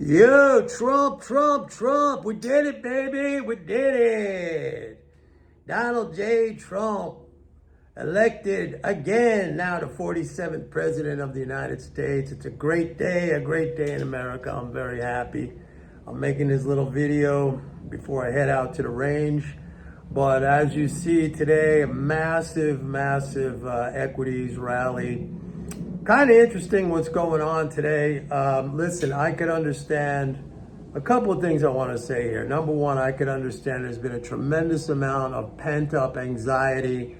Yo, Trump. We did it, baby. We did it. Donald J. Trump elected again, now the 47th president of the United States. It's a great day in America. I'm very happy. I'm making this little video before I head out to the range. But as you see today, a massive equities rally. Kind of interesting what's going on today. Listen, I could understand a couple of things I want to say here. Number one, I could understand there's been a tremendous amount of pent-up anxiety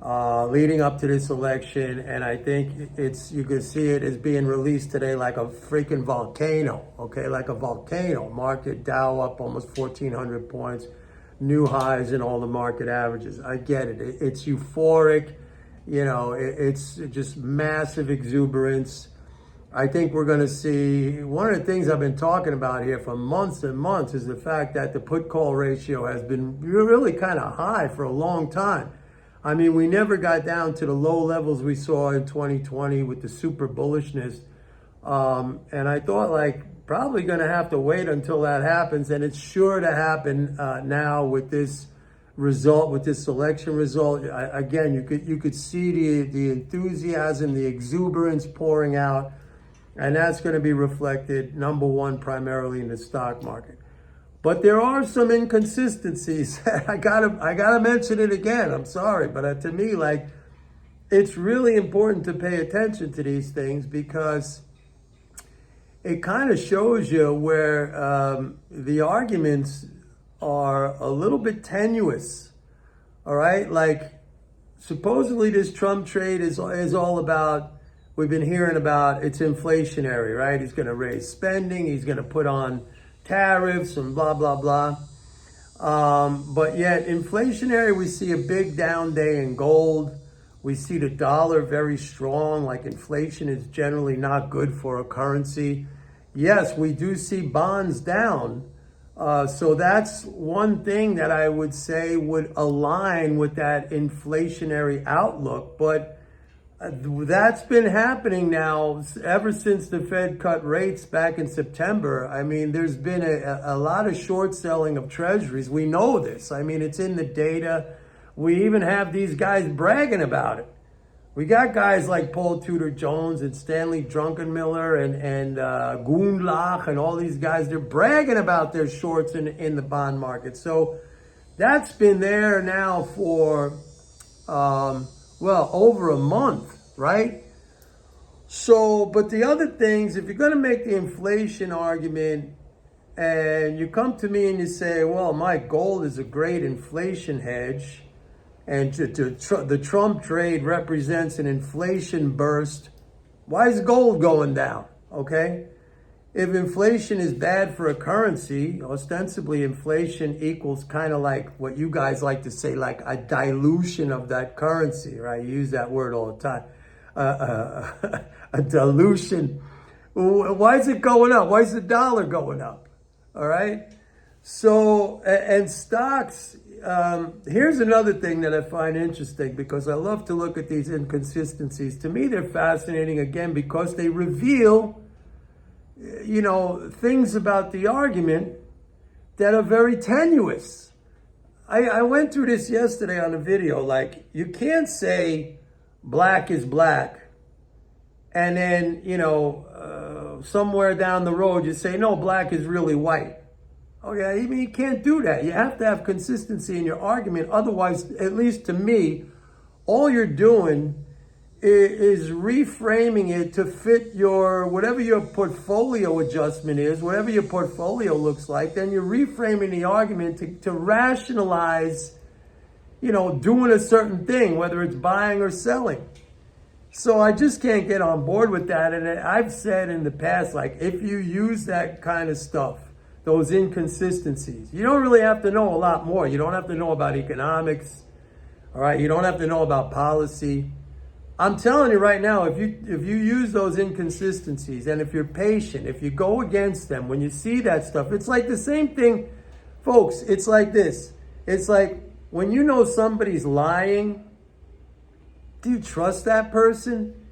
leading up to this election, and I think you can see it as being released today like a freaking volcano, okay? Like a volcano. Market Dow up almost 1,400 points, new highs in all the market averages. I get it. It's euphoric. You know, it's just massive exuberance. I think we're going to see, one of the things I've been talking about here for months and months is the fact that the put-call ratio has been really kind of high for a long time. I mean, we never got down to the low levels we saw in 2020 with the super bullishness. And I thought, like, probably going to have to wait until that happens. And it's sure to happen now with this result, with this election result. Again, you could see the enthusiasm, the exuberance pouring out, and that's going to be reflected, number one, primarily in the stock market. But there are some inconsistencies. I gotta mention it again. I'm sorry, but to me, like, it's really important to pay attention to these things because it kind of shows you where the arguments are a little bit tenuous. All right, like supposedly this Trump trade is all about. We've been hearing about it's inflationary, right? He's going to raise spending. He's going to put on tariffs and blah blah blah. But yet inflationary, we see a big down day in gold. We see the dollar very strong. Like inflation is generally not good for a currency. Yes, we do see bonds down. So that's one thing that I would say would align with that inflationary outlook. But that's been happening now ever since the Fed cut rates back in September. I mean, there's been a lot of short selling of treasuries. We know this. I mean, it's in the data. We even have these guys bragging about it. We got guys like Paul Tudor Jones and Stanley Druckenmiller and Gundlach and all these guys. They're bragging about their shorts in the bond market. So that's been there now for, over a month, right? So, but the other things, if you're going to make the inflation argument and you come to me and you say, well, my gold is a great inflation hedge, and the Trump trade represents an inflation burst, why is gold going down? Okay? If inflation is bad for a currency, ostensibly inflation equals kind of like what you guys like to say, like a dilution of that currency, right? You use that word all the time. A dilution. Why is it going up? Why is the dollar going up? All right? So, and stocks, here's another thing that I find interesting because I love to look at these inconsistencies. To me, they're fascinating, again, because they reveal, you know, things about the argument that are very tenuous. I went through this yesterday on a video. Like, you can't say black is black and then, you know, somewhere down the road you say, no, black is really white. Okay, I mean, you can't do that. You have to have consistency in your argument. Otherwise, at least to me, all you're doing is reframing it to fit your, whatever your portfolio adjustment is, whatever your portfolio looks like, then you're reframing the argument to rationalize, you know, doing a certain thing, whether it's buying or selling. So I just can't get on board with that. And I've said in the past, like, if you use that kind of stuff, those inconsistencies, you don't really have to know a lot more. You don't have to know about economics. All right. You don't have to know about policy. I'm telling you right now, if you use those inconsistencies and if you're patient, if you go against them, when you see that stuff, it's like the same thing, folks. It's like this. It's like when you know somebody's lying, do you trust that person?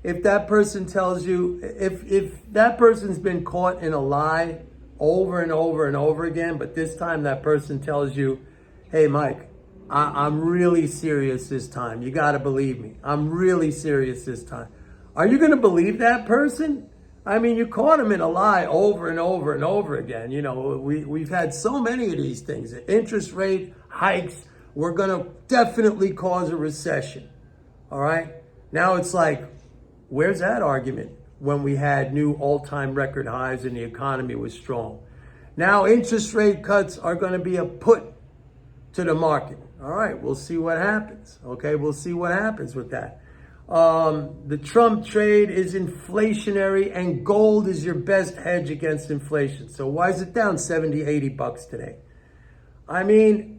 if that person tells you, if that person's been caught in a lie over and over and over again, but this time that person tells you, hey, Mike, I'm really serious this time. You got to believe me. I'm really serious this time. Are you going to believe that person? I mean, you caught him in a lie over and over and over again. You know, we've had so many of these things. Interest rate hikes were going to definitely cause a recession. All right. Now it's like, where's that argument when we had new all-time record highs and the economy was strong? Now interest rate cuts are going to be a put to the market. All right, we'll see what happens. Okay, we'll see what happens with that. The Trump trade is inflationary and gold is your best hedge against inflation. So why is it down 70, 80 bucks today? I mean,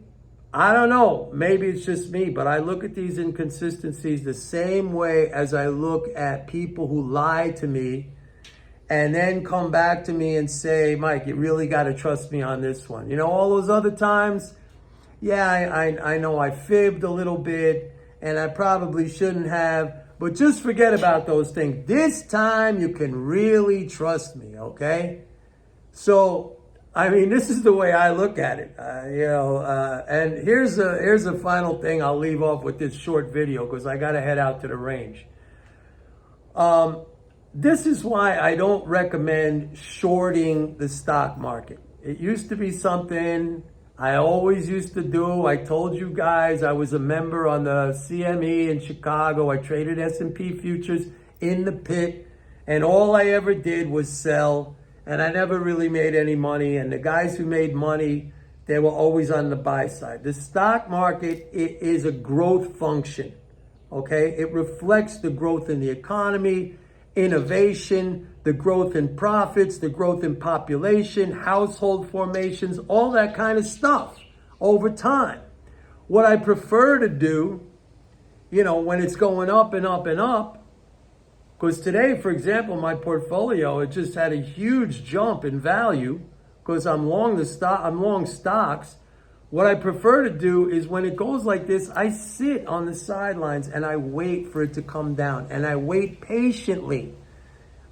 I don't know. Maybe it's just me, but I look at these inconsistencies the same way as I look at people who lie to me and then come back to me and say, Mike, you really got to trust me on this one. You know, all those other times, yeah, I know I fibbed a little bit and I probably shouldn't have, but just forget about those things. This time you can really trust me, okay? So, I mean, this is the way I look at it, and here's a final thing I'll leave off with this short video because I got to head out to the range. This is why I don't recommend shorting the stock market. It used to be something I always used to do. I told you guys I was a member on the CME in Chicago. I traded S&P futures in the pit, and all I ever did was sell, and I never really made any money. And the guys who made money, they were always on the buy side. The stock market is a growth function, okay? It reflects the growth in the economy, innovation, the growth in profits, the growth in population, household formations, all that kind of stuff over time. What I prefer to do, you know, when it's going up and up and up, because today, for example, my portfolio, it just had a huge jump in value because I'm long stocks. What I prefer to do is when it goes like this, I sit on the sidelines and I wait for it to come down and I wait patiently.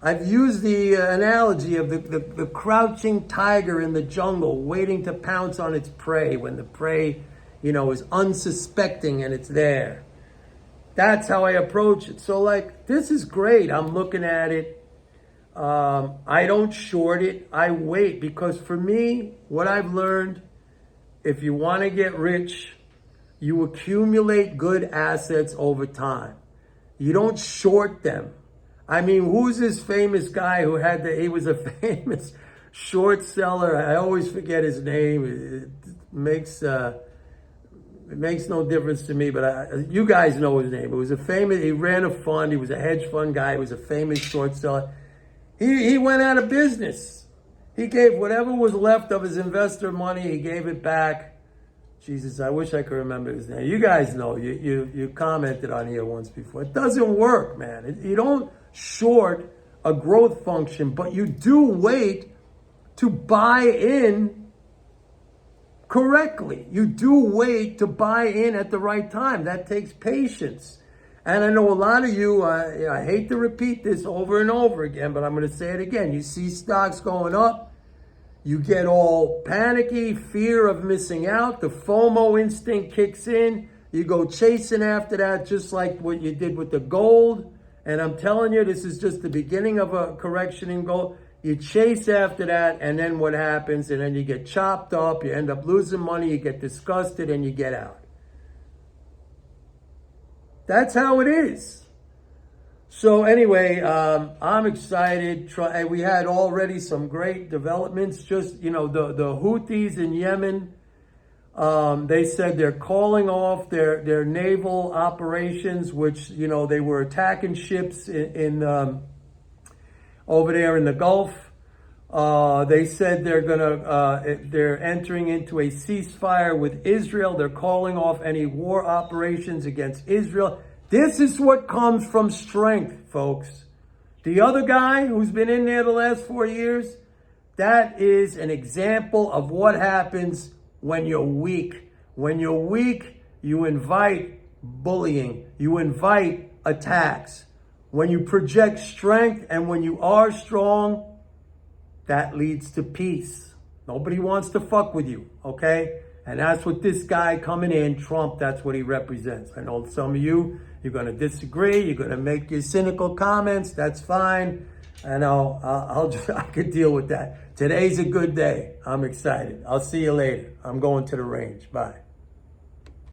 I've used the analogy of the crouching tiger in the jungle waiting to pounce on its prey when the prey, you know, is unsuspecting and it's there. That's how I approach it. So like, this is great. I'm looking at it. I don't short it. I wait because for me, what I've learned, if you want to get rich, you accumulate good assets over time. You don't short them. I mean, who's this famous guy who he was a famous short seller? I always forget his name. It makes no difference to me, but you guys know his name. He ran a fund. He was a hedge fund guy. He was a famous short seller. He went out of business. He gave whatever was left of his investor money, he gave it back. Jesus, I wish I could remember his name. You guys know, you commented on here once before. It doesn't work, man. You don't short a growth function, but you do wait to buy in correctly. You do wait to buy in at the right time. That takes patience. And I know a lot of you, I hate to repeat this over and over again, but I'm going to say it again. You see stocks going up, you get all panicky, fear of missing out, the FOMO instinct kicks in, you go chasing after that just like what you did with the gold. And I'm telling you, this is just the beginning of a correction in gold. You chase after that, and then what happens? And then you get chopped up, you end up losing money, you get disgusted, and you get out. That's how it is. So anyway, I'm excited. We had already some great developments. Just, you know, the Houthis in Yemen, they said they're calling off their naval operations, which, you know, they were attacking ships in over there in the Gulf. They said they're entering into a ceasefire with Israel. They're calling off any war operations against Israel. This is what comes from strength, folks. The other guy who's been in there the last 4 years, that is an example of what happens when you're weak. When you're weak, you invite bullying. You invite attacks. When you project strength and when you are strong, that leads to peace. Nobody wants to fuck with you, okay? And that's what this guy coming in, Trump, that's what he represents. I know some of you, you're going to disagree. You're going to make your cynical comments. That's fine. And I could deal with that. Today's a good day. I'm excited. I'll see you later. I'm going to the range. Bye.